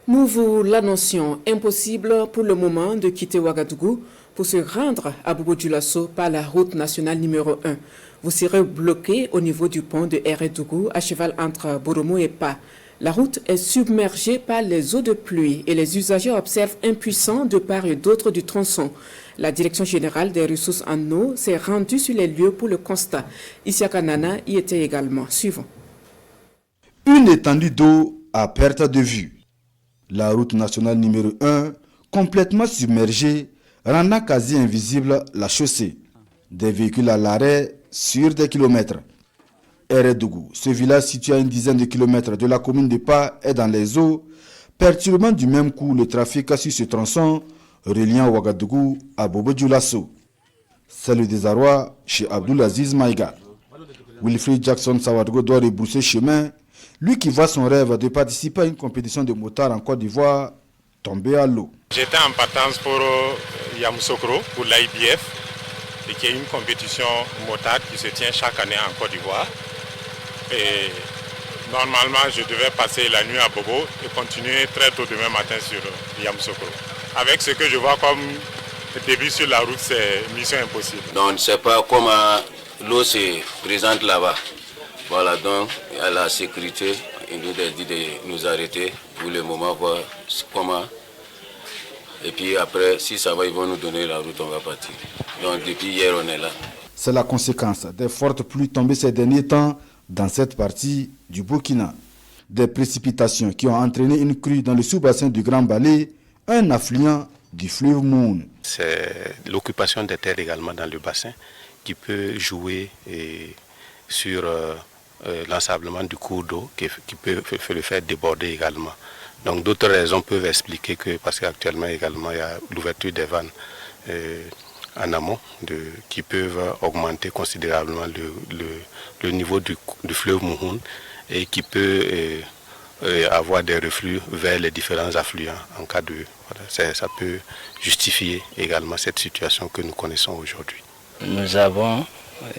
Nous vous l'annoncions, impossible pour le moment de quitter Ouagadougou pour se rendre à Bobo-Dioulasso par la route nationale numéro 1. Vous serez bloqué au niveau du pont de Hérédougou, à cheval entre Boromo et Pa. La route est submergée par les eaux de pluie et les usagers observent impuissants de part et d'autre du tronçon. La Direction générale des ressources en eau s'est rendue sur les lieux pour le constat. Isiaka Nana y était également. Suivons. Une étendue d'eau à perte de vue. La route nationale numéro 1, complètement submergée, rendant quasi invisible la chaussée. Des véhicules à l'arrêt sur des kilomètres. Hérédougou, ce village situé à une dizaine de kilomètres de la commune de Pa, est dans les eaux, perturbant du même coup le trafic sur ce tronçon reliant Ouagadougou à Bobo-Dioulasso. C'est le désarroi chez Abdulaziz Maïga. Wilfried Jackson Sawadgo doit rebrousser chemin, lui qui voit son rêve de participer à une compétition de motard en Côte d'Ivoire tomber à l'eau. J'étais en partance pour Yamoussoukro, pour l'IBF, et qui est une compétition motard qui se tient chaque année en Côte d'Ivoire. Et normalement, je devais passer la nuit à Bobo et continuer très tôt demain matin sur Yamoussoukro. Avec ce que je vois comme début sur la route, c'est mission impossible. Donc on ne sait pas comment l'eau se présente là-bas. Voilà, donc à la sécurité, il nous a dit de nous arrêter pour le moment, voir comment. Et puis après, si ça va, ils vont nous donner la route, on va partir. Donc depuis hier, on est là. C'est la conséquence des fortes pluies tombées ces derniers temps dans cette partie du Burkina. Des précipitations qui ont entraîné une crue dans le sous-bassin du Grand Balé, un affluent du fleuve Moun. C'est l'occupation des terres également dans le bassin qui peut jouer sur l'ensablement du cours d'eau qui peut le faire déborder également. Donc d'autres raisons peuvent expliquer que, parce qu'actuellement également il y a l'ouverture des vannes en amont qui peuvent augmenter considérablement le niveau du fleuve Mouhoun et qui peut avoir des reflux vers les différents affluents en cas de... Voilà, ça peut justifier également cette situation que nous connaissons aujourd'hui. Nous avons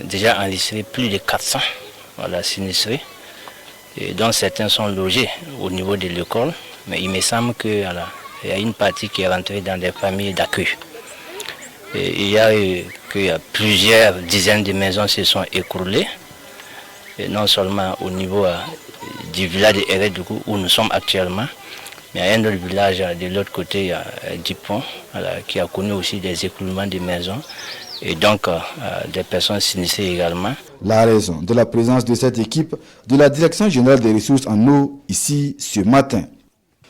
déjà enregistré plus de 400 sinistrés, et dont certains sont logés au niveau de l'école, mais il me semble qu'il y a une partie qui est rentrée dans des familles d'accueil. Il y a plusieurs dizaines de maisons qui se sont écroulées, et non seulement au niveau du village de Hérédougou où nous sommes actuellement, mais il y a un autre village de l'autre côté, il y a Dupont, qui a connu aussi des écroulements de maisons et donc des personnes sinistrées également. La raison de la présence de cette équipe de la Direction générale des ressources en eau ici ce matin.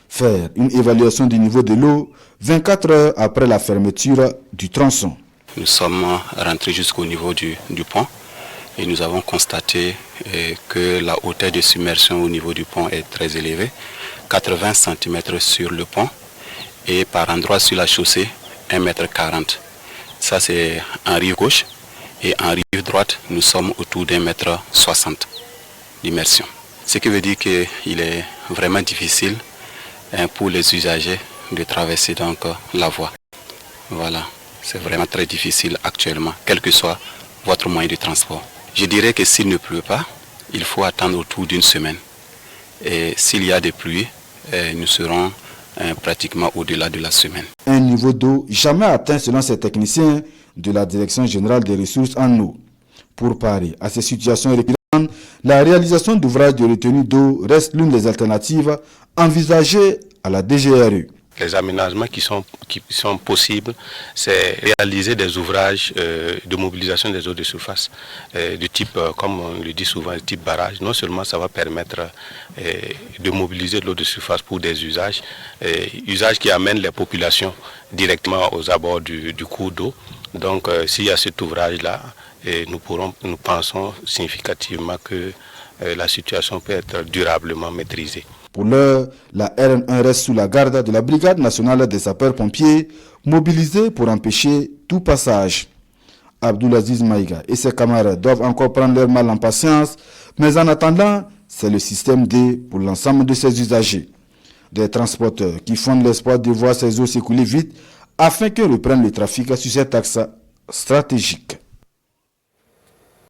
Faire une évaluation du niveau de l'eau 24 heures après la fermeture du tronçon. Nous sommes rentrés jusqu'au niveau du pont et nous avons constaté que la hauteur de submersion au niveau du pont est très élevée, 80 cm sur le pont et par endroit sur la chaussée 1,40 m. Ça c'est en rive gauche et en rive droite nous sommes autour d'1,60 m d'immersion. Ce qui veut dire qu'il est vraiment difficile pour les usagers de traverser donc la voie. Voilà, c'est vraiment très difficile actuellement, quel que soit votre moyen de transport. Je dirais que s'il ne pleut pas, il faut attendre autour d'une semaine. Et s'il y a des pluies, nous serons pratiquement au-delà de la semaine. Un niveau d'eau jamais atteint selon ces techniciens de la Direction générale des ressources en eau. Pour parer à ces situations récurrentes, la réalisation d'ouvrages de retenue d'eau reste l'une des alternatives envisagées à la DGRE. Les aménagements qui sont possibles, c'est réaliser des ouvrages de mobilisation des eaux de surface, du type, comme on le dit souvent, du type barrage. Non seulement ça va permettre de mobiliser de l'eau de surface pour des usages qui amènent les populations directement aux abords du cours d'eau. Donc s'il y a cet ouvrage-là, nous pensons significativement que la situation peut être durablement maîtrisée. Pour l'heure, la RN1 reste sous la garde de la Brigade nationale des sapeurs-pompiers, mobilisée pour empêcher tout passage. Abdulaziz Maïga et ses camarades doivent encore prendre leur mal en patience, mais en attendant, c'est le système D pour l'ensemble de ses usagers. Des transporteurs qui fondent l'espoir de voir ces eaux s'écouler vite afin que reprenne le trafic sur cet axe stratégique.